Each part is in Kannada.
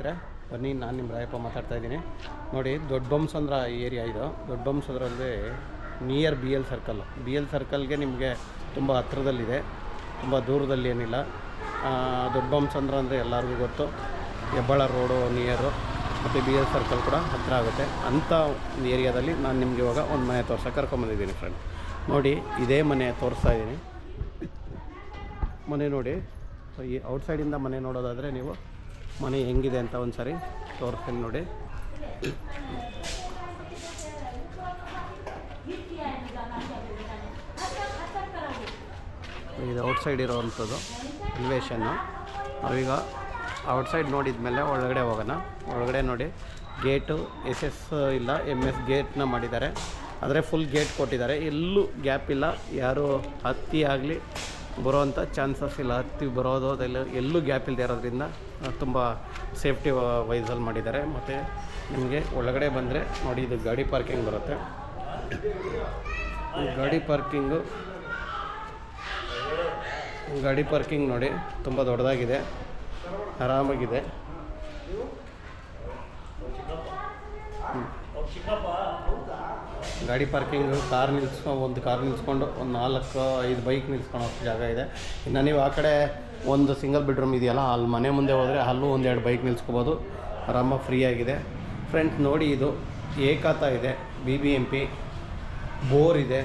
ಸ್ನೇಹಿತರೆ. ಬನ್ನಿ, ನಾನು ನಿಮ್ಮ ರಾಯಪ್ಪ ಮಾತಾಡ್ತಾ ಇದ್ದೀನಿ. ನೋಡಿ, ದೊಡ್ಡ ಬೊಮ್ಮಸಂದ್ರ ಏರಿಯಾ ಇದು. ದೊಡ್ಡ ಬೊಮ್ಮಸಂದ್ರಲ್ಲಿ ನಿಯರ್ BL ಸರ್ಕಲ್. BL ಸರ್ಕಲ್ಗೆ ನಿಮಗೆ ತುಂಬ ಹತ್ತಿರದಲ್ಲಿದೆ, ತುಂಬ ದೂರದಲ್ಲಿ ಏನಿಲ್ಲ. ದೊಡ್ಡ ಬೊಮ್ಮಸಂದ್ರ ಅಂದರೆ ಎಲ್ಲರಿಗೂ ಗೊತ್ತು. ಹೆಬ್ಬಾಳ ರೋಡು ನಿಯರು ಮತ್ತು BL ಸರ್ಕಲ್ ಕೂಡ ಹತ್ತಿರ ಆಗುತ್ತೆ. ಅಂಥ ಒಂದು ಏರಿಯಾದಲ್ಲಿ ನಾನು ನಿಮಗೆ ಇವಾಗ ಒಂದು ಮನೆ ತೋರ್ಸೋಕೆ ಕರ್ಕೊಂಬಂದಿದ್ದೀನಿ ಫ್ರೆಂಡ್. ನೋಡಿ, ಇದೇ ಮನೆ ತೋರಿಸ್ತಾ ಇದ್ದೀನಿ. ಮನೆ ನೋಡಿ, ಈ ಔಟ್ಸೈಡಿಂದ ಮನೆ ನೋಡೋದಾದರೆ ನೀವು ಮನೆ ಹೆಂಗಿದೆ ಅಂತ ಒಂದು ಸಾರಿ ತೋರಿಸ್ತೀನಿ ನೋಡಿ. ಇದು ಔಟ್ಸೈಡ್ ಇರೋವಂಥದ್ದು ಎಲಿವೇಶನ್ನು. ನಾವೀಗ ಔಟ್ಸೈಡ್ ನೋಡಿದ ಮೇಲೆ ಒಳಗಡೆ ಹೋಗೋಣ. ಒಳಗಡೆ ನೋಡಿ, ಗೇಟು SS ಇಲ್ಲ MS ಗೇಟ್ನ ಮಾಡಿದ್ದಾರೆ. ಆದರೆ ಫುಲ್ ಗೇಟ್ ಕೊಟ್ಟಿದ್ದಾರೆ, ಎಲ್ಲೂ ಗ್ಯಾಪ್ ಇಲ್ಲ. ಯಾರು ಹತ್ತಿ ಆಗಲಿ ಬರೋವಂಥ ಚಾನ್ಸಸ್ ಇಲ್ಲ. ಹತ್ತಿ ಬರೋದು ಅದೆಲ್ಲ ಎಲ್ಲೂ ಗ್ಯಾಪ್ ಇಲ್ಲದೆ ಇರೋದ್ರಿಂದ ತುಂಬ ಸೇಫ್ಟಿ ವೈಸಲ್ಲಿ ಮಾಡಿದ್ದಾರೆ. ಮತ್ತು ನಿಮಗೆ ಒಳಗಡೆ ಬಂದರೆ ನೋಡಿ, ಇದು ಗಾಡಿ ಪಾರ್ಕಿಂಗ್ ಬರುತ್ತೆ. ಗಾಡಿ ಪಾರ್ಕಿಂಗ್ ನೋಡಿ ತುಂಬ ದೊಡ್ಡದಾಗಿದೆ, ಆರಾಮಾಗಿದೆ. ಗಾಡಿ ಪಾರ್ಕಿಂಗು ಒಂದು ಕಾರ್ ನಿಲ್ಲಿಸ್ಕೊಂಡು ಒಂದು 4-5 ಬೈಕ್ ನಿಲ್ಲಿಸ್ಕೊಳ್ಳೋ ಜಾಗ ಇದೆ. ಇನ್ನು ನೀವು ಆ ಕಡೆ ಒಂದು ಸಿಂಗಲ್ ಬೆಡ್ರೂಮ್ ಇದೆಯಲ್ಲ, ಅಲ್ಲಿ ಮನೆ ಮುಂದೆ ಹೋದರೆ ಅಲ್ಲೂ 1-2 ಬೈಕ್ ನಿಲ್ಲಿಸ್ಕೋಬೋದು, ಆರಾಮಾಗಿ ಫ್ರೀಯಾಗಿದೆ. ಫ್ರೆಂಡ್ಸ್ ನೋಡಿ, ಇದು ಏಕಾತ ಇದೆ, BBMP ಬೋರ್ ಇದೆ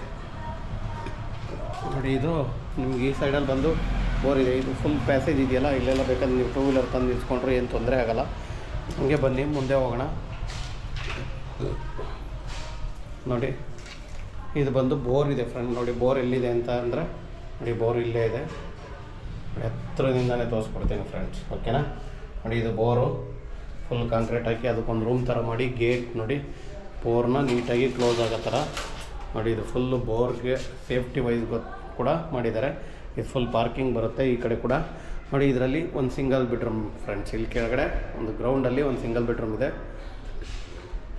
ನೋಡಿ. ಇದು ನಿಮ್ಗೆ ಈ ಸೈಡಲ್ಲಿ ಬಂದು ಬೋರ್ ಇದೆ. ಇದು ಫುಲ್ ಪ್ಯಾಸೇಜ್ ಇದೆಯಲ್ಲ, ಇಲ್ಲೆಲ್ಲ ಬೇಕಾದ್ರೆ ನೀವು 2 ವೀಲರ್ ತಂದು ನಿಲ್ಸ್ಕೊಂಡ್ರೆ ಏನು ತೊಂದರೆ ಆಗೋಲ್ಲ. ಹಂಗೆ ಬನ್ನಿ ಮುಂದೆ ಹೋಗೋಣ. ನೋಡಿ, ಇದು ಬಂದು ಬೋರ್ ಇದೆ ಫ್ರೆಂಡ್. ನೋಡಿ ಬೋರ್ ಎಲ್ಲಿದೆ ಅಂತ ಅಂದರೆ ನೋಡಿ, ಬೋರ್ ಇಲ್ಲೇ ಇದೆ. ಹತ್ತಿರದಿಂದನೇ ತೋರಿಸ್ಕೊಡ್ತೀನಿ ಫ್ರೆಂಡ್ಸ್, ಓಕೆನಾ. ನೋಡಿ, ಇದು ಬೋರು ಫುಲ್ ಕಾಂಕ್ರೀಟ್ ಹಾಕಿ ಅದಕ್ಕೊಂದು ರೂಮ್ ಥರ ಮಾಡಿ, ಗೇಟ್ ನೋಡಿ ಬೋರ್ನ ನೀಟಾಗಿ ಕ್ಲೋಸ್ ಆಗೋ ಥರ ನೋಡಿ. ಇದು ಫುಲ್ಲು ಬೋರ್ಗೆ ಸೇಫ್ಟಿ ವೈಸ್ ಕೂಡ ಮಾಡಿದ್ದಾರೆ. ಇದು ಫುಲ್ ಪಾರ್ಕಿಂಗ್ ಬರುತ್ತೆ. ಈ ಕಡೆ ಕೂಡ ನೋಡಿ, ಇದರಲ್ಲಿ ಒಂದು ಸಿಂಗಲ್ ಬೆಡ್ರೂಮ್ ಫ್ರೆಂಡ್ಸ್. ಇಲ್ಲಿ ಕೆಳಗಡೆ ಒಂದು ಗ್ರೌಂಡಲ್ಲಿ ಒಂದು ಸಿಂಗಲ್ ಬೆಡ್ರೂಮ್ ಇದೆ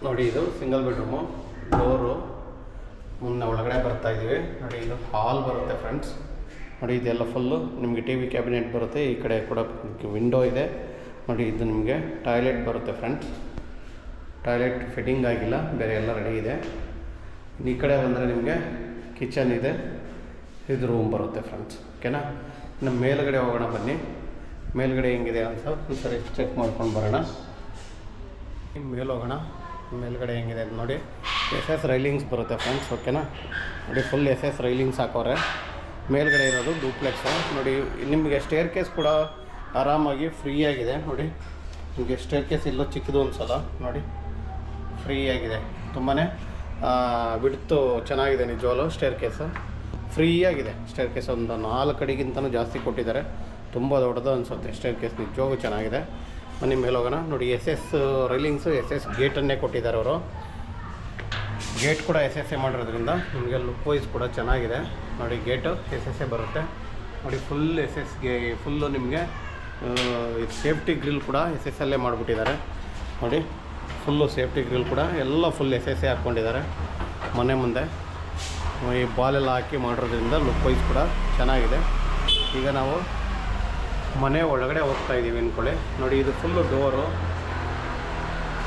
ನೋಡಿ. ಇದು ಸಿಂಗಲ್ ಬೆಡ್ರೂಮು, ಡೋರು ಮುಂದೆ ಒಳಗಡೆ ಬರ್ತಾಯಿದ್ದೀವಿ ನೋಡಿ. ಇದು ಹಾಲ್ ಬರುತ್ತೆ ಫ್ರೆಂಡ್ಸ್. ನೋಡಿ, ಇದೆಲ್ಲ ಫುಲ್ಲು ನಿಮಗೆ TV ಕ್ಯಾಬಿನೆಟ್ ಬರುತ್ತೆ. ಈ ಕಡೆ ಕೂಡ ವಿಂಡೋ ಇದೆ ನೋಡಿ. ಇದು ನಿಮಗೆ ಟಾಯ್ಲೆಟ್ ಬರುತ್ತೆ ಫ್ರೆಂಡ್ಸ್. ಟಾಯ್ಲೆಟ್ ಫಿಟ್ಟಿಂಗ್ ಆಗಿಲ್ಲ, ಬೇರೆ ಎಲ್ಲ ರೆಡಿ ಇದೆ. ಈ ಕಡೆ ಬಂದರೆ ನಿಮಗೆ ಕಿಚನ್ ಇದೆ, ಇದು ರೂಮ್ ಬರುತ್ತೆ ಫ್ರೆಂಡ್ಸ್, ಓಕೆನಾ. ನಮ್ಮ ಮೇಲ್ಗಡೆ ಹೋಗೋಣ ಬನ್ನಿ. ಮೇಲ್ಗಡೆ ಹೆಂಗಿದೆ ಅಂತ ಒಂದು ಸರಿ ಚೆಕ್ ಮಾಡ್ಕೊಂಡು ಬರೋಣ. ಮೇಲೆ ಹೋಗೋಣ. ಮೇಲ್ಗಡೆ ಹೆಂಗಿದೆ ಅಂತ ನೋಡಿ. SS ರೈಲಿಂಗ್ಸ್ ಬರುತ್ತೆ ಫ್ರೆಂಡ್ಸ್, ಓಕೆನಾ. ನೋಡಿ, ಫುಲ್ SS ರೈಲಿಂಗ್ಸ್ ಹಾಕೋರೆ. ಮೇಲ್ಗಡೆ ಇರೋದು ಡೂಪ್ಲೆಕ್ಸು ನೋಡಿ. ನಿಮಗೆ ಸ್ಟೇರ್ ಕೇಸ್ ಕೂಡ ಆರಾಮಾಗಿ ಫ್ರೀಯಾಗಿದೆ ನೋಡಿ. ನಿಮಗೆ ಸ್ಟೇರ್ ಕೇಸ್ ಇಲ್ಲೋ ಚಿಕ್ಕದು ಅನ್ಸಲ್ಲ ನೋಡಿ, ಫ್ರೀಯಾಗಿದೆ. ತುಂಬಾ ಬಿಡ್ತು ಚೆನ್ನಾಗಿದೆ ನಿಜವಾಗ್ಲೂ. ಸ್ಟೇರ್ ಕೇಸು ಫ್ರೀಯಾಗಿದೆ. ಸ್ಟೇರ್ ಕೇಸ್ ಒಂದು 4 ಅಡಿಗಿಂತಲೂ ಜಾಸ್ತಿ ಕೊಟ್ಟಿದ್ದಾರೆ. ತುಂಬ ದೊಡ್ಡದು ಅನಿಸುತ್ತೆ ಸ್ಟೇರ್ ಕೇಸ್, ನಿಜವಾಗೂ ಚೆನ್ನಾಗಿದೆ. ಬನ್ನಿ ಮೇಲೆ ಹೋಗೋಣ. ನೋಡಿ, SS ರೈಲಿಂಗ್ಸು SS ಗೇಟನ್ನೇ ಕೊಟ್ಟಿದ್ದಾರೆ ಅವರು. ಗೇಟ್ ಕೂಡ SS ಮಾಡಿರೋದ್ರಿಂದ ನಿಮಗೆ ಲುಕ್ ವೈಸ್ ಕೂಡ ಚೆನ್ನಾಗಿದೆ ನೋಡಿ. ಗೇಟು SS ಬರುತ್ತೆ ನೋಡಿ. ಫುಲ್ SSಗೆ ಫುಲ್ಲು ನಿಮಗೆ ಸೇಫ್ಟಿ ಗ್ರಿಲ್ ಕೂಡ SS ಅಲ್ಲೇ ಮಾಡಿಬಿಟ್ಟಿದ್ದಾರೆ ನೋಡಿ. ಫುಲ್ಲು ಸೇಫ್ಟಿ ಗ್ರಿಲ್ ಕೂಡ ಎಲ್ಲ ಫುಲ್ SS ಹಾಕ್ಕೊಂಡಿದ್ದಾರೆ. ಮನೆ ಮುಂದೆ ಈ ಬಾಲೆಲ್ಲ ಹಾಕಿ ಮಾಡಿರೋದ್ರಿಂದ ಲುಕ್ ವೈಸ್ ಕೂಡ ಚೆನ್ನಾಗಿದೆ. ಈಗ ನಾವು ಮನೆ ಒಳಗಡೆ ಹೋಗ್ತಾ ಇದ್ದೀವಿ ಅಂದ್ಕೊಳ್ಳಿ. ನೋಡಿ, ಇದು ಫುಲ್ಲು ಡೋರು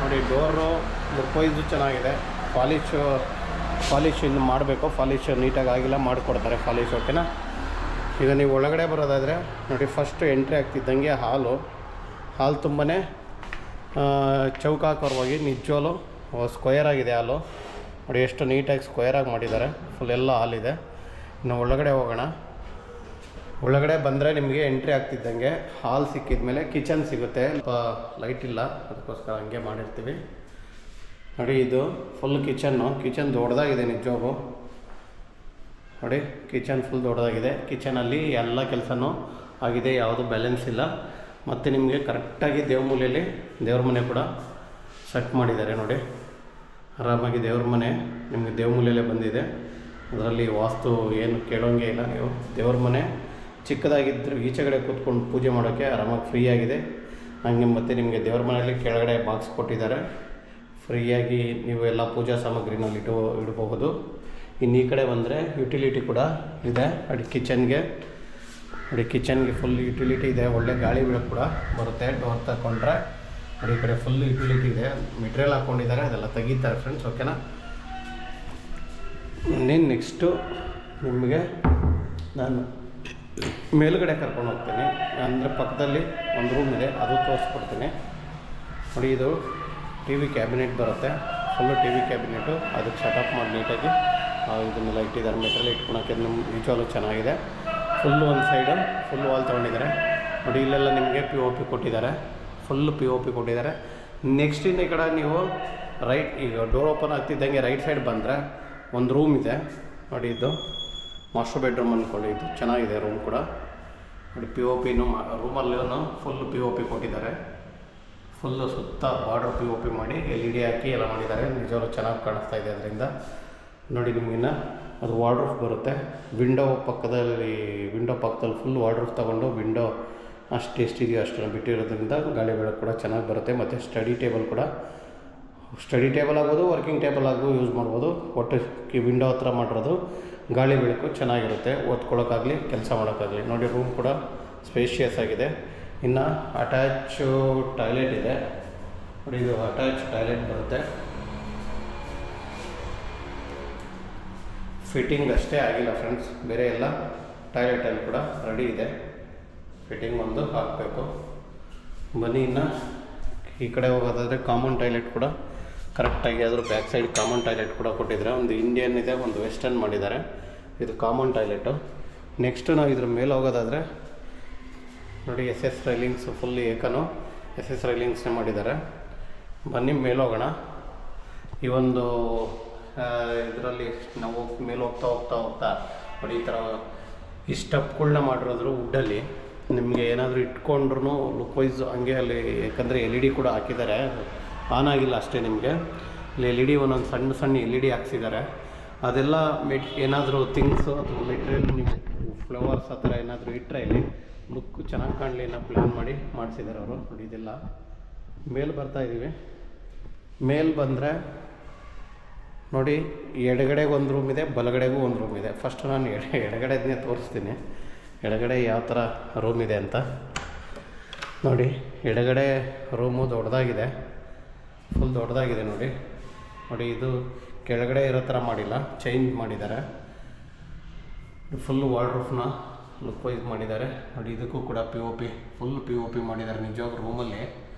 ನೋಡಿ. ಡೋರು ಲುಕ್ ವೈಸು ಚೆನ್ನಾಗಿದೆ. ಪಾಲಿಶ್ ಇನ್ನು ಮಾಡಬೇಕು. ಪಾಲಿಶ್ ನೀಟಾಗಿ ಆಗಿಲ್ಲ, ಮಾಡಿಕೊಡ್ತಾರೆ ಪಾಲಿಶ್, ಓಕೆನಾ. ಈಗ ನೀವು ಒಳಗಡೆ ಬರೋದಾದರೆ ನೋಡಿ, ಫಸ್ಟ್ ಎಂಟ್ರಿ ಆಗ್ತಿದ್ದಂಗೆ ಹಾಲ್ ತುಂಬಾ ಚೌಕಾಕಾರವಾಗಿ ನಿಜವಾಗ್ಲೂ ಸ್ಕ್ವೇರ್ ಆಗಿದೆ ಹಾಲು ನೋಡಿ. ಎಷ್ಟು ನೀಟಾಗಿ ಸ್ಕ್ವೇರಾಗಿ ಮಾಡಿದ್ದಾರೆ. ಫುಲ್ ಎಲ್ಲ ಹಾಲಿದೆ. ಇನ್ನು ಒಳಗಡೆ ಹೋಗೋಣ. ಒಳಗಡೆ ಬಂದರೆ ನಿಮಗೆ ಎಂಟ್ರಿ ಆಗ್ತಿದ್ದಂಗೆ ಹಾಲ್ ಸಿಕ್ಕಿದ ಮೇಲೆ ಕಿಚನ್ ಸಿಗುತ್ತೆ. ಲೈಟ್ ಇಲ್ಲ, ಅದಕ್ಕೋಸ್ಕರ ಹಂಗೆ ಮಾಡಿರ್ತೀವಿ ನೋಡಿ. ಇದು ಫುಲ್ ಕಿಚನ್ ದೊಡ್ಡದಾಗಿದೆ ನಿಜವಾಗೂ ನೋಡಿ. ಕಿಚನ್ ಫುಲ್ ದೊಡ್ಡದಾಗಿದೆ. ಕಿಚನಲ್ಲಿ ಎಲ್ಲ ಕೆಲಸನೂ ಆಗಿದೆ, ಯಾವುದು ಬ್ಯಾಲೆನ್ಸ್ ಇಲ್ಲ. ಮತ್ತು ನಿಮಗೆ ಕರೆಕ್ಟಾಗಿ ದೇವ್ರ ಮನೆ ಕೂಡ ಸೆಟ್ ಮಾಡಿದ್ದಾರೆ ನೋಡಿ. ಆರಾಮಾಗಿ ದೇವ್ರ ಮನೆ ನಿಮಗೆ ದೇವ್ಮೂಲೆಯಲ್ಲೇ ಬಂದಿದೆ. ಅದರಲ್ಲಿ ವಾಸ್ತು ಏನು ಕೇಳೋಂಗೆ ಇಲ್ಲ. ನೀವು ದೇವ್ರ ಮನೆ ಚಿಕ್ಕದಾಗಿದ್ದರೂ ಈಚೆಗಡೆ ಕೂತ್ಕೊಂಡು ಪೂಜೆ ಮಾಡೋಕ್ಕೆ ಆರಾಮಾಗಿ ಫ್ರೀಯಾಗಿದೆ. ಹಂಗೆ ಮತ್ತು ನಿಮಗೆ ದೇವ್ರ ಮನೆಯಲ್ಲಿ ಕೆಳಗಡೆ ಬಾಕ್ಸ್ ಕೊಟ್ಟಿದ್ದಾರೆ. ಫ್ರೀಯಾಗಿ ನೀವು ಎಲ್ಲ ಪೂಜಾ ಸಾಮಗ್ರಿನಲ್ಲಿ ಇಡಬಹುದು. ಇನ್ನು ಈ ಕಡೆ ಬಂದರೆ ಯುಟಿಲಿಟಿ ಕೂಡ ಇದೆ ನೋಡಿ. ಕಿಚನ್ಗೆ ಫುಲ್ ಯುಟಿಲಿಟಿ ಇದೆ. ಒಳ್ಳೆ ಗಾಳಿ ಬೆಳಕು ಕೂಡ ಬರುತ್ತೆ. ಡೋರ್ ತಗೊಂಡ್ರೆ ನೋಡಿ ಈ ಕಡೆ ಫುಲ್ ಯುಟಿಲಿಟಿ ಇದೆ, ಮೆಟೀರಿಯಲ್ ಹಾಕ್ಕೊಂಡಿದ್ದಾರೆ, ಅದೆಲ್ಲ ತೆಗಿತಾರೆ ಫ್ರೆಂಡ್ಸ್. ಓಕೆನಾ. ನೆಕ್ಸ್ಟು ನಿಮಗೆ ನಾನು ಮೇಲುಗಡೆ ಕರ್ಕೊಂಡು ಹೋಗ್ತೀನಿ. ಅಂದರೆ ಪಕ್ಕದಲ್ಲಿ ಒಂದು ರೂಮ್ ಇದೆ, ಅದು ತೋರಿಸ್ಕೊಡ್ತೀನಿ. ನೋಡಿ ಇದು ಟಿ ವಿ ಕ್ಯಾಬಿನೆಟ್ ಬರುತ್ತೆ, ಫುಲ್ಲು ಟಿ ವಿ ಕ್ಯಾಬಿನೆಟು. ಅದಕ್ಕೆ ಸೆಟಪ್ ಮಾಡಿ ನೀಟಾಗಿ ಇದನ್ನೆಲ್ಲ ಇಟ್ಟಿದ್ದಾರೆ, ಮೆಟೀರಿಯಲ್ ಇಟ್ಕೊಳಕ್ಕೆ ನಿಜವಾಗ್ಲೂ ಚೆನ್ನಾಗಿದೆ. ಫುಲ್ಲು ಒಂದು ಸೈಡು ಫುಲ್ ವಾಲ್ ತೊಗೊಂಡಿದ್ದಾರೆ. ನೋಡಿ ಇಲ್ಲೆಲ್ಲ ನಿಮಗೆ POP ಕೊಟ್ಟಿದ್ದಾರೆ, ಫುಲ್ಲು POP ಕೊಟ್ಟಿದ್ದಾರೆ. ನೆಕ್ಸ್ಟ್ ಈ ಕಡೆ ನೀವು ರೈಟ್, ಈಗ ಡೋರ್ ಓಪನ್ ಆಗ್ತಿದ್ದಂಗೆ ರೈಟ್ ಸೈಡ್ ಬಂದರೆ ಒಂದು ರೂಮ್ ಇದೆ ನೋಡಿ. ಇದು ಮಾಸ್ಟರ್ ಬೆಡ್ರೂಮ್ ಅಂದ್ಕೊಳ್ಳಿ, ಇದು ಚೆನ್ನಾಗಿದೆ ರೂಮ್ ಕೂಡ. ನೋಡಿ POPನೂ ರೂಮಲ್ಲೂ ಫುಲ್ಲು POP ಕೊಟ್ಟಿದ್ದಾರೆ. ಫುಲ್ಲು ಸುತ್ತ ಬಾರ್ಡರ್ POP ಮಾಡಿ LED ಹಾಕಿ ಎಲ್ಲ ಮಾಡಿದ್ದಾರೆ. ನಿಜವಾಗ್ಲೂ ಚೆನ್ನಾಗಿ ಕಾಣಿಸ್ತಾ ಇದೆ ಅದರಿಂದ. ನೋಡಿ ನಿಮಗಿನ್ನ ಅದು ವಾರ್ಡ್ರೂಫ್ ಬರುತ್ತೆ. ವಿಂಡೋ ಪಕ್ಕದಲ್ಲಿ ಫುಲ್ ವಾರ್ಡ್ರೂಫ್ ತೊಗೊಂಡು ವಿಂಡೋ ಎಷ್ಟಿದೆಯೋ ಅಷ್ಟನ್ನು ಬಿಟ್ಟಿರೋದ್ರಿಂದ ಗಾಳಿ ಬೆಳಕು ಕೂಡ ಚೆನ್ನಾಗಿ ಬರುತ್ತೆ. ಮತ್ತು ಸ್ಟಡಿ ಟೇಬಲ್ ಆಗ್ಬೋದು, ವರ್ಕಿಂಗ್ ಟೇಬಲ್ ಆಗು ಯೂಸ್ ಮಾಡ್ಬೋದು. ಒಟ್ಟು ವಿಂಡೋ ಹತ್ರ ಮಾಡಿರೋದು, ಗಾಳಿ ಬೆಳಕು ಚೆನ್ನಾಗಿರುತ್ತೆ ಓದ್ಕೊಳ್ಳೋಕ್ಕಾಗಲಿ ಕೆಲಸ ಮಾಡೋಕ್ಕಾಗಲಿ. ನೋಡಿ ರೂಮ್ ಕೂಡ ಸ್ಪೇಷಿಯಸ್ ಆಗಿದೆ. ಇನ್ನು ಅಟ್ಯಾಚು ಟಾಯ್ಲೆಟ್ ಇದೆ ನೋಡಿ, ಇದು ಅಟ್ಯಾಚ್ ಟಾಯ್ಲೆಟ್ ಬರುತ್ತೆ. ಫಿಟ್ಟಿಂಗ್ ಅಷ್ಟೇ ಆಗಿಲ್ಲ ಫ್ರೆಂಡ್ಸ್, ಬೇರೆ ಎಲ್ಲ ಟಾಯ್ಲೆಟಲ್ಲಿ ಕೂಡ ರೆಡಿ ಇದೆ. ಫಿಟ್ಟಿಂಗ್ ಒಂದು ಹಾಕಬೇಕು. ಬನ್ನಿ ಇನ್ನು ಈ ಕಡೆ ಹೋಗೋದಾದರೆ ಕಾಮನ್ ಟಾಯ್ಲೆಟ್ ಕೂಡ ಕರೆಕ್ಟಾಗಿ ಅದ್ರ ಬ್ಯಾಕ್ ಸೈಡ್ ಕಾಮನ್ ಟಾಯ್ಲೆಟ್ ಕೂಡ ಕೊಟ್ಟಿದ್ದಾರೆ. ಒಂದು ಇಂಡಿಯನ್ ಇದೆ, ಒಂದು ವೆಸ್ಟರ್ನ್ ಮಾಡಿದ್ದಾರೆ. ಇದು ಕಾಮನ್ ಟಾಯ್ಲೆಟು. ನೆಕ್ಸ್ಟು ನಾವು ಇದ್ರ ಮೇಲೆ ಹೋಗೋದಾದರೆ ನೋಡಿ SS ರೈಲಿಂಗ್ಸು ಫುಲ್ ಏಕನು SS ರೈಲಿಂಗ್ಸ್ನೇ ಮಾಡಿದ್ದಾರೆ. ಬನ್ನಿ ಮೇಲೆ ಹೋಗೋಣ. ಈ ಒಂದು ಇದರಲ್ಲಿ ನಾವು ಮೇಲೆ ಹೋಗ್ತಾ ನೋಡಿ ಈ ಥರ ಈ ಸ್ಟೆಪ್ಗಳನ್ನ ಮಾಡಿರೋದ್ರು ವುಡ್ಡಲ್ಲಿ. ನಿಮಗೆ ಏನಾದರೂ ಇಟ್ಕೊಂಡ್ರೂ ಲುಕ್ ವೈಸ್ ಹಂಗೆ ಅಲ್ಲಿ, ಯಾಕಂದರೆ LED ಕೂಡ ಹಾಕಿದ್ದಾರೆ, ಆನ್ ಆಗಿಲ್ಲ ಅಷ್ಟೇ. ನಿಮಗೆ ಇಲ್ಲಿ LED ಒಂದೊಂದು ಸಣ್ಣ LED ಹಾಕ್ಸಿದ್ದಾರೆ. ಅದೆಲ್ಲ ಏನಾದರೂ ಥಿಂಗ್ಸು ಅಥವಾ ಮೆಟೀರಿಯಲ್ ನೀವು ಫ್ಲವರ್ಸ್ ಆ ಥರ ಏನಾದರೂ ಇಟ್ಟರೆ ಇಲ್ಲಿ ಲುಕ್ ಚೆನ್ನಾಗಿ ಕಾಣಲಿ ಅನ್ನೋ ಪ್ಲ್ಯಾನ್ ಮಾಡಿ ಮಾಡಿಸಿದ್ದಾರೆ ಅವರು. ನೋಡಿ ಇದೆಲ್ಲ ಮೇಲೆ ಬರ್ತಾಯಿದ್ದೀವಿ. ಮೇಲೆ ಬಂದರೆ ನೋಡಿ ಎಡಗಡೆಗೆ ಒಂದು ರೂಮ್ ಇದೆ, ಬಲಗಡೆಗೂ ಒಂದು ರೂಮ್ ಇದೆ. ಫಸ್ಟ್ ನಾನು ಎಡಗಡೆದನ್ನೇ ತೋರಿಸ್ತೀನಿ, ಎಡಗಡೆ ಯಾವ ಥರ ರೂಮ್ ಇದೆ ಅಂತ. ನೋಡಿ ಎಡಗಡೆ ರೂಮು ದೊಡ್ಡದಾಗಿದೆ, ಫುಲ್ ದೊಡ್ಡದಾಗಿದೆ ನೋಡಿ. ಇದು ಕೆಳಗಡೆ ಇರೋ ಥರ ಮಾಡಿಲ್ಲ, ಚೇಂಜ್ ಮಾಡಿದ್ದಾರೆ. ಫುಲ್ಲು ವಾರ್ಡ್ರೂಫ್ನ ಲುಕ್ ವೈಸ್ ಮಾಡಿದ್ದಾರೆ ನೋಡಿ. ಇದಕ್ಕೂ ಕೂಡ ಫುಲ್ POP ಮಾಡಿದ್ದಾರೆ. ನಿಜವಾಗ ರೂಮಲ್ಲಿ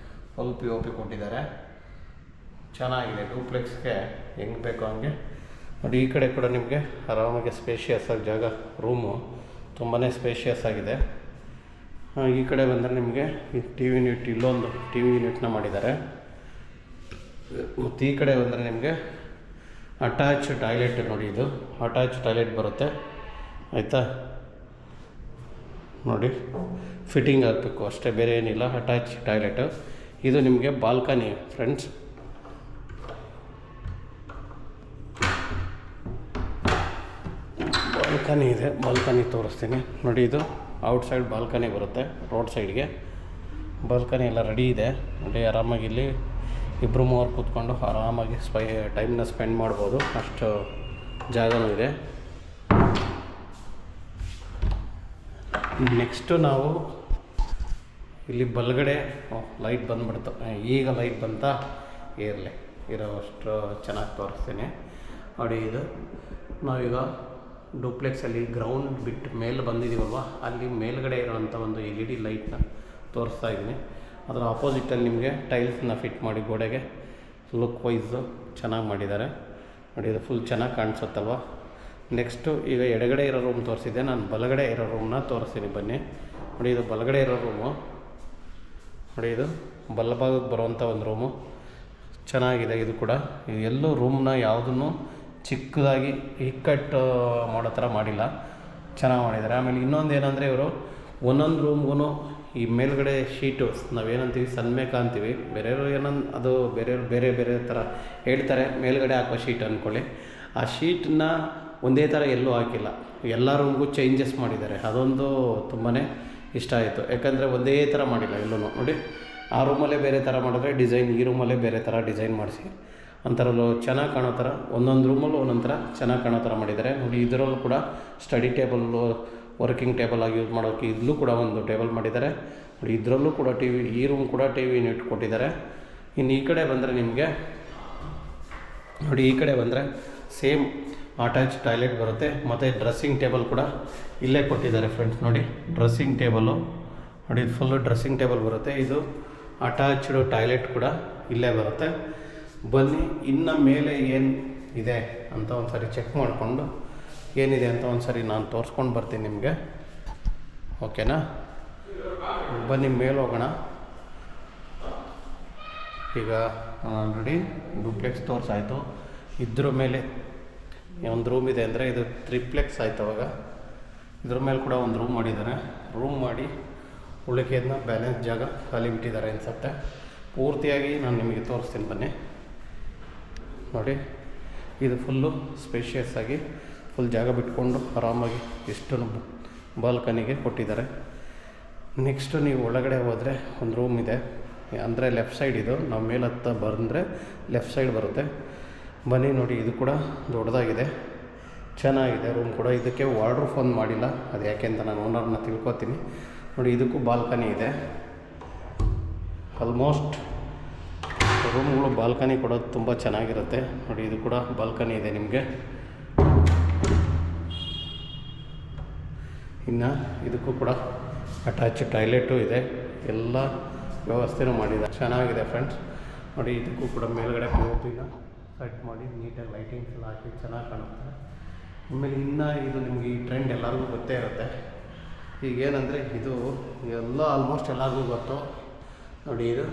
ಫುಲ್ POP ಕೊಟ್ಟಿದ್ದಾರೆ, ಚೆನ್ನಾಗಿದೆ. ಡೂಪ್ಲೆಕ್ಸ್ಗೆ ಹೆಂಗೆ ಬೇಕೋ ಹಂಗೆ ನೋಡಿ. ಈ ಕಡೆ ಕೂಡ ನಿಮಗೆ ಆರಾಮಾಗಿ ಸ್ಪೇಷಿಯಸ್ ಆಗಿ ಜಾಗ, ರೂಮು ತುಂಬಾ ಸ್ಪೇಷಿಯಸ್ ಆಗಿದೆ. ಈ ಕಡೆ ಬಂದರೆ ನಿಮಗೆ ಈ TV ಯೂನಿಟ್, ಇಲ್ಲೊಂದು TV ಯೂನಿಟ್ನ ಮಾಡಿದ್ದಾರೆ. ಮತ್ತು ಈ ಕಡೆ ಬಂದರೆ ನಿಮಗೆ ಅಟ್ಯಾಚ್ ಟಾಯ್ಲೆಟ್ ನೋಡಿ. ಇದು ಅಟ್ಯಾಚ್ ಟಾಯ್ಲೆಟ್ ಬರುತ್ತೆ ಆಯಿತಾ. ನೋಡಿ ಫಿಟ್ಟಿಂಗ್ ಆಗಬೇಕು ಅಷ್ಟೇ, ಬೇರೆ ಏನಿಲ್ಲ. Attach toilet. ಇದು ನಿಮಗೆ ಬಾಲ್ಕನಿ ಫ್ರೆಂಡ್ಸ್. ಬಾಲ್ಕನಿ ಇದೆ, ಬಾಲ್ಕನಿ ತೋರಿಸ್ತೀನಿ ನೋಡಿ. ಇದು ಔಟ್ಸೈಡ್ ಬಾಲ್ಕನಿ ಬರುತ್ತೆ, ರೋಡ್ ಸೈಡ್ಗೆ ಬಾಲ್ಕನಿ ಎಲ್ಲ ರೆಡಿ ಇದೆ ನೋಡಿ. ಆರಾಮಾಗಿ ಇಲ್ಲಿ 2-3 ಕೂತ್ಕೊಂಡು ಆರಾಮಾಗಿ ಟೈಮ್ನ ಸ್ಪೆಂಡ್ ಮಾಡ್ಬೋದು, ಅಷ್ಟು ಜಾಗನೂ ಇದೆ. ನೆಕ್ಸ್ಟು ನಾವು ಇಲ್ಲಿ ಬಲಗಡೆ ಲೈಟ್ ಬಂದುಬಿಡ್ತು. ಈಗ ಲೈಟ್ ಬಂತಾ ಇರಲಿ, ಇರೋಷ್ಟು ಚೆನ್ನಾಗಿ ತೋರಿಸ್ತೀನಿ ನೋಡಿ. ಇದು ನಾವೀಗ ಡೂಪ್ಲೆಕ್ಸಲ್ಲಿ ಗ್ರೌಂಡ್ ಬಿಟ್ಟು ಮೇಲೆ ಬಂದಿದ್ದೀವಲ್ವ, ಅಲ್ಲಿ ಮೇಲ್ಗಡೆ ಇರೋವಂಥ ಒಂದು LED ಲೈಟ್ನ ತೋರಿಸ್ತಾ ಇದ್ದೀನಿ. ಅದರ ಆಪೋಸಿಟಲ್ಲಿ ನಿಮಗೆ ಟೈಲ್ಸ್ನ ಫಿಟ್ ಮಾಡಿ ಗೋಡೆಗೆ ಲುಕ್ ವೈಸು ಚೆನ್ನಾಗಿ ಮಾಡಿದ್ದಾರೆ ನೋಡಿ. ಇದು ಫುಲ್ ಚೆನ್ನಾಗಿ ಕಾಣಿಸುತ್ತಲ್ವ. ನೆಕ್ಸ್ಟು ಈಗ ಎಡಗಡೆ ಇರೋ ರೂಮ್ ತೋರಿಸಿದ್ದೆ, ನಾನು ಬಲಗಡೆ ಇರೋ ರೂಮ್ನ ತೋರಿಸ್ತೀನಿ ಬನ್ನಿ ನೋಡಿ. ಇದು ಬಲಗಡೆ ಇರೋ ರೂಮು ನೋಡಿ. ಇದು ಬಲಭಾಗಕ್ಕೆ ಬರುವಂಥ ಒಂದು ರೂಮು ಚೆನ್ನಾಗಿದೆ. ಇದು ಕೂಡ ಎಲ್ಲೂ ರೂಮ್ನ ಯಾವುದನ್ನು ಚಿಕ್ಕದಾಗಿ ಇಕ್ಕಟ್ಟು ಮಾಡೋ ಥರ ಮಾಡಿಲ್ಲ, ಚೆನ್ನಾಗಿ ಮಾಡಿದ್ದಾರೆ. ಆಮೇಲೆ ಇನ್ನೊಂದು ಏನಂದರೆ ಇವರು ಒಂದೊಂದು ರೂಮ್ಗೂ ಈ ಮೇಲ್ಗಡೆ ಶೀಟು ನಾವೇನಂತೀವಿ ಸನ್ಮೇಕ ಅಂತೀವಿ, ಬೇರೆಯವರು ಅದು ಬೇರೆ ಬೇರೆ ಥರ ಹೇಳ್ತಾರೆ. ಮೇಲ್ಗಡೆ ಹಾಕೋ ಶೀಟ್ ಅಂದ್ಕೊಳ್ಳಿ. ಆ ಶೀಟನ್ನ ಒಂದೇ ಥರ ಎಲ್ಲೂ ಹಾಕಿಲ್ಲ, ಎಲ್ಲ ರೂಮ್ಗೂ ಚೇಂಜಸ್ ಮಾಡಿದ್ದಾರೆ. ಅದೊಂದು ತುಂಬಾ ಇಷ್ಟ ಆಯಿತು, ಯಾಕಂದರೆ ಒಂದೇ ಥರ ಮಾಡಿಲ್ಲ ಎಲ್ಲೂ ನೋಡಿ. ಆ ರೂಮಲ್ಲೇ ಬೇರೆ ಥರ ಮಾಡಿದ್ರೆ ಡಿಸೈನ್, ಈ ರೂಮಲ್ಲೇ ಬೇರೆ ಥರ ಡಿಸೈನ್ ಮಾಡಿಸಿ ಒಂಥರಲ್ಲೂ ಚೆನ್ನಾಗಿ ಕಾಣೋ ಥರ, ಒಂದೊಂದು ರೂಮಲ್ಲೂ ಒಂದೊಂದು ಥರ ಚೆನ್ನಾಗಿ ಕಾಣೋ ಥರ ಮಾಡಿದ್ದಾರೆ ನೋಡಿ. ಇದರಲ್ಲೂ ಕೂಡ ಸ್ಟಡಿ ಟೇಬಲ್ಲು, ವರ್ಕಿಂಗ್ ಟೇಬಲ್ ಆಗಿ ಯೂಸ್ ಮಾಡೋಕ್ಕೆ ಇಲ್ಲೂ ಕೂಡ ಒಂದು ಟೇಬಲ್ ಮಾಡಿದ್ದಾರೆ. ನೋಡಿ ಇದರಲ್ಲೂ ಕೂಡ ಟಿ ವಿ, ಈ ರೂಮ್ ಕೂಡ ಟಿ ವಿ ಯೂನಿಟ್ ಕೊಟ್ಟಿದ್ದಾರೆ. ಇನ್ನು ಈ ಕಡೆ ಬಂದರೆ ನಿಮಗೆ ನೋಡಿ, ಈ ಕಡೆ ಬಂದರೆ ಸೇಮ್ ಅಟ್ಯಾಚ್ ಟಾಯ್ಲೆಟ್ ಬರುತ್ತೆ ಮತ್ತು ಡ್ರೆಸ್ಸಿಂಗ್ ಟೇಬಲ್ ಕೂಡ ಇಲ್ಲೇ ಕೊಟ್ಟಿದ್ದಾರೆ ಫ್ರೆಂಡ್ಸ್. ನೋಡಿ ಡ್ರೆಸ್ಸಿಂಗ್ ಟೇಬಲು ನೋಡಿ, ಇದು ಫುಲ್ಲು ಡ್ರೆಸ್ಸಿಂಗ್ ಟೇಬಲ್ ಬರುತ್ತೆ. ಇದು ಅಟ್ಯಾಚ್ಡ್ ಟಾಯ್ಲೆಟ್ ಕೂಡ ಇಲ್ಲೇ ಬರುತ್ತೆ. ಬನ್ನಿ ಇನ್ನು ಮೇಲೆ ಏನು ಇದೆ ಅಂತ ಒಂದು ಸಾರಿ ಚೆಕ್ ಮಾಡಿಕೊಂಡು ಏನಿದೆ ಅಂತ ಒಂದು ಸಾರಿ ನಾನು ತೋರಿಸ್ಕೊಂಡು ಬರ್ತೀನಿ ನಿಮಗೆ, ಓಕೆನಾ? ಬನ್ನಿ ಮೇಲೆ ಹೋಗೋಣ. ಈಗ ನೋಡಿ ಡೂಪ್ಲೆಕ್ಸ್ ತೋರಿಸಾಯಿತು. ಇದ್ರ ಮೇಲೆ ಒಂದು ರೂಮ್ ಇದೆ ಅಂದರೆ ಇದು ತ್ರಿಪ್ಲೆಕ್ಸ್ ಆಯಿತು. ಅವಾಗ ಇದ್ರ ಮೇಲೆ ಕೂಡ ಒಂದು ರೂಮ್ ಮಾಡಿದ್ದಾರೆ. ರೂಮ್ ಮಾಡಿ ಉಳಿಕೆಯದನ್ನ ಬ್ಯಾಲೆನ್ಸ್ ಜಾಗ ಖಾಲಿ ಬಿಟ್ಟಿದ್ದಾರೆ ಅನಿಸುತ್ತೆ. ಪೂರ್ತಿಯಾಗಿ ನಾನು ನಿಮಗೆ ತೋರಿಸ್ತೀನಿ ಬನ್ನಿ. ನೋಡಿ ಇದು ಫುಲ್ಲು ಸ್ಪೇಷಿಯಸ್ ಆಗಿ ಫುಲ್ ಜಾಗ ಬಿಟ್ಕೊಂಡು ಆರಾಮಾಗಿ ಎಷ್ಟು ಬಾಲ್ಕನಿಗೆ ಕೊಟ್ಟಿದ್ದಾರೆ. ನೆಕ್ಸ್ಟು ನೀವು ಒಳಗಡೆ ಹೋದರೆ ಒಂದು ರೂಮ್ ಇದೆ, ಅಂದರೆ ಲೆಫ್ಟ್ ಸೈಡ್. ಇದು ನಾವು ಮೇಲತ್ತ ಬಂದರೆ ಲೆಫ್ಟ್ ಸೈಡ್ ಬರುತ್ತೆ. ಬನ್ನಿ ನೋಡಿ, ಇದು ಕೂಡ ದೊಡ್ಡದಾಗಿದೆ, ಚೆನ್ನಾಗಿದೆ ರೂಮ್ ಕೂಡ. ಇದಕ್ಕೆ ವಾರ್ಡ್ರೂಫ್ ಒಂದು ಮಾಡಿಲ್ಲ, ಅದು ಯಾಕೆ ಅಂತ ನಾನು ಓನರ್ನ ತಿಳ್ಕೊತೀನಿ. ನೋಡಿ ಇದಕ್ಕೂ ಬಾಲ್ಕನಿ ಇದೆ. ಆಲ್ಮೋಸ್ಟ್ ರೂಮ್ಗಳು ಬಾಲ್ಕನಿ ಕೊಡೋದು ತುಂಬ ಚೆನ್ನಾಗಿರುತ್ತೆ. ನೋಡಿ ಇದು ಕೂಡ ಬಾಲ್ಕನಿ ಇದೆ ನಿಮಗೆ. ಇನ್ನು ಇದಕ್ಕೂ ಕೂಡ ಅಟ್ಯಾಚ್ ಟಾಯ್ಲೆಟು ಇದೆ, ಎಲ್ಲ ವ್ಯವಸ್ಥೆನೂ ಮಾಡಿದ್ದಾರೆ, ಚೆನ್ನಾಗಿದೆ ಫ್ರೆಂಡ್ಸ್. ನೋಡಿ ಇದಕ್ಕೂ ಕೂಡ ಮೇಲ್ಗಡೆ ಪಿನ ಸೆಟ್ ಮಾಡಿ ನೀಟಾಗಿ ಲೈಟಿಂಗ್ಸ್ ಎಲ್ಲ ಹಾಕಿ ಚೆನ್ನಾಗಿ ಕಾಣುತ್ತೆ. ಆಮೇಲೆ ಇನ್ನು ಇದು ನಿಮಗೆ ಈ ಟ್ರೆಂಡ್ ಎಲ್ಲರಿಗೂ ಗೊತ್ತೇ ಇರುತ್ತೆ. ಈಗೇನೆಂದರೆ ಇದು ಎಲ್ಲ ಆಲ್ಮೋಸ್ಟ್ ಎಲ್ಲರಿಗೂ ಗೊತ್ತು. ನೋಡಿ ಇದು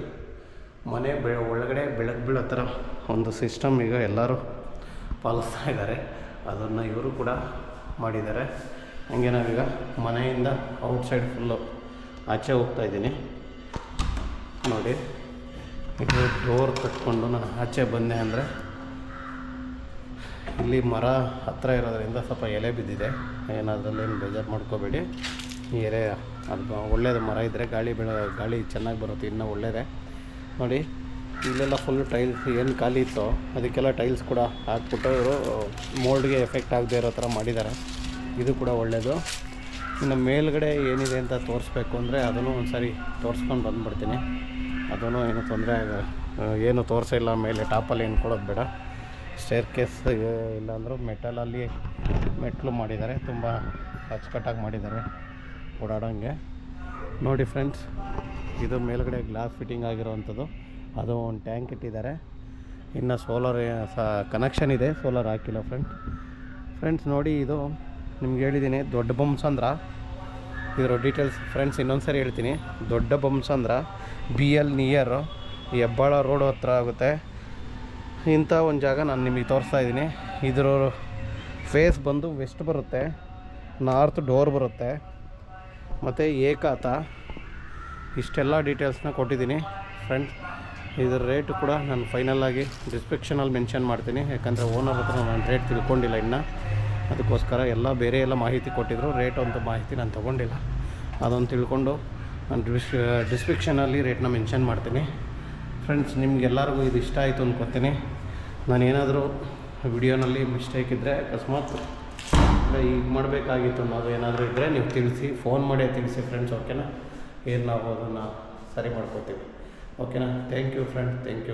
ಮನೆ ಒಳಗಡೆ ಬೆಳಕು ಬೀಳೋ ಥರ ಒಂದು ಸಿಸ್ಟಮ್ ಈಗ ಎಲ್ಲರೂ ಪಾಲಿಸ್ತಾ ಇದ್ದಾರೆ. ಅದನ್ನು ಇವರು ಕೂಡ ಮಾಡಿದ್ದಾರೆ. ಹಂಗೆ ನಾವೀಗ ಮನೆಯಿಂದ ಔಟ್ಸೈಡ್ ಫುಲ್ಲು ಆಚೆ ಹೋಗ್ತಾಯಿದ್ದೀನಿ. ನೋಡಿ ಇದು ಡೋರ್ ಕಟ್ಕೊಂಡು ನಾನು ಆಚೆ ಬಂದೆ ಅಂದರೆ ಇಲ್ಲಿ ಮರ ಹತ್ತಿರ ಇರೋದ್ರಿಂದ ಸ್ವಲ್ಪ ಎಲೆ ಬಿದ್ದಿದೆ. ಏನಾದ್ರಲ್ಲೇನು ಬೇಜಾರು ಮಾಡ್ಕೋಬೇಡಿ. ಈ ಎಲೆ ಅದು ಒಳ್ಳೆಯದು, ಮರ ಇದ್ದರೆ ಗಾಳಿ ಚೆನ್ನಾಗಿ ಬರುತ್ತೆ, ಇನ್ನೂ ಒಳ್ಳೆಯದೇ. ನೋಡಿ ಇಲ್ಲೆಲ್ಲ ಫುಲ್ ಟೈಲ್ಸ್ ಏನು ಖಾಲಿ ಇತ್ತು ಅದಕ್ಕೆಲ್ಲ ಟೈಲ್ಸ್ ಕೂಡ ಹಾಕ್ಬಿಟ್ಟು ಇವರು ಮೋಲ್ಡ್ಗೆ ಎಫೆಕ್ಟ್ ಆಗದೆ ಇರೋ ಥರ ಮಾಡಿದ್ದಾರೆ. ಇದು ಕೂಡ ಒಳ್ಳೆಯದು. ಇನ್ನು ಮೇಲ್ಗಡೆ ಏನಿದೆ ಅಂತ ತೋರಿಸ್ಬೇಕು ಅಂದರೆ ಅದನ್ನು ಒಂದು ಸಾರಿ ತೋರಿಸ್ಕೊಂಡು ಬಂದುಬಿಡ್ತೀನಿ. ಅದೂ ಏನು ತೊಂದರೆ ಏನು ತೋರಿಸಿಲ್ಲ. ಮೇಲೆ ಟಾಪಲ್ಲಿ ಏನು ಕೊಡೋದು ಬೇಡ. ಸ್ಟೇರ್ ಕೇಸ್ ಇಲ್ಲಾಂದರೂ ಮೆಟಲಲ್ಲಿ ಮೆಟ್ಲು ಮಾಡಿದ್ದಾರೆ, ತುಂಬ ಅಚ್ಚುಕಟ್ಟಾಗಿ ಮಾಡಿದ್ದಾರೆ ಓಡಾಡೋಂಗೆ. ನೋಡಿ ಫ್ರೆಂಡ್ಸ್, ಇದು ಮೇಲ್ಗಡೆ ಗ್ಲಾಸ್ ಫಿಟ್ಟಿಂಗ್ ಆಗಿರೋವಂಥದ್ದು. ಅದು ಒಂದು ಟ್ಯಾಂಕ್ ಇಟ್ಟಿದ್ದಾರೆ. ಇನ್ನು ಸೋಲಾರ್ ಕನೆಕ್ಷನ್ ಇದೆ, ಸೋಲಾರ್ ಹಾಕಿಲ್ಲ ಫ್ರೆಂಡ್ಸ್. ನೋಡಿ ಇದು ನಿಮ್ಗೆ ಹೇಳಿದ್ದೀನಿ, ದೊಡ್ಡ ಬೊಮ್ಮಸಂದ್ರ. ಇದರ ಡೀಟೇಲ್ಸ್ ಫ್ರೆಂಡ್ಸ್ ಇನ್ನೊಂದು ಸರಿ ಹೇಳ್ತೀನಿ. ದೊಡ್ಡ Bommasandra BL near Hebbal road ಹತ್ರ ಆಗುತ್ತೆ. ಇಂಥ ಒಂದು ಜಾಗ ನಾನು ನಿಮಗೆ ತೋರಿಸ್ತಾ ಇದ್ದೀನಿ. ಇದರ ಫೇಸ್ ಬಂದು ವೆಸ್ಟ್ ಬರುತ್ತೆ, ನಾರ್ತ್ ಡೋರ್ ಬರುತ್ತೆ ಮತ್ತು ಏಕಾತ. ಇಷ್ಟೆಲ್ಲ ಡೀಟೇಲ್ಸ್ನ ಕೊಟ್ಟಿದ್ದೀನಿ ಫ್ರೆಂಡ್ಸ್. ಇದರ ರೇಟ್ ಕೂಡ ನಾನು ಫೈನಲಾಗಿ ಡಿಸ್ಕ್ರಿಪ್ಷನಲ್ಲಿ ಮೆನ್ಷನ್ ಮಾಡ್ತೀನಿ. ಯಾಕಂದರೆ ಓನರ್ ಹತ್ರ ನಾನು ರೇಟ್ ತಿಳ್ಕೊಂಡಿಲ್ಲ ಇನ್ನು, ಅದಕ್ಕೋಸ್ಕರ ಎಲ್ಲ ಬೇರೆ ಎಲ್ಲ ಮಾಹಿತಿ ಕೊಟ್ಟಿದ್ರು. ರೇಟ್ ಅಂತ ಮಾಹಿತಿ ನಾನು ತೊಗೊಂಡಿಲ್ಲ. ಅದೊಂದು ತಿಳ್ಕೊಂಡು ನಾನು ಡಿಸ್ಕ್ರಿಪ್ಷನಲ್ಲಿ ರೇಟ್ನ ಮೆನ್ಷನ್ ಮಾಡ್ತೀನಿ ಫ್ರೆಂಡ್ಸ್. ನಿಮಗೆಲ್ಲರಿಗೂ ಇದು ಇಷ್ಟ ಆಯಿತು ಅಂದ್ಕೊತೀನಿ. ನಾನು ಏನಾದರೂ ವಿಡಿಯೋನಲ್ಲಿ ಮಿಸ್ಟೇಕ್ ಇದ್ದರೆ ಅಕಸ್ಮಾತ್ ಈಗ ಮಾಡಬೇಕಾಗಿತ್ತು ಅನ್ನೋದು ಏನಾದರೂ ಇದ್ದರೆ ನೀವು ತಿಳಿಸಿ, ಫೋನ್ ಮಾಡಿ ತಿಳಿಸಿ ಫ್ರೆಂಡ್ಸ್, ಓಕೆನಾ? ಏನು ನಾವು ಅದನ್ನು ಸರಿ ಮಾಡ್ಕೋತೀವಿ, ಓಕೆನಾ? Thank you friends, thank you.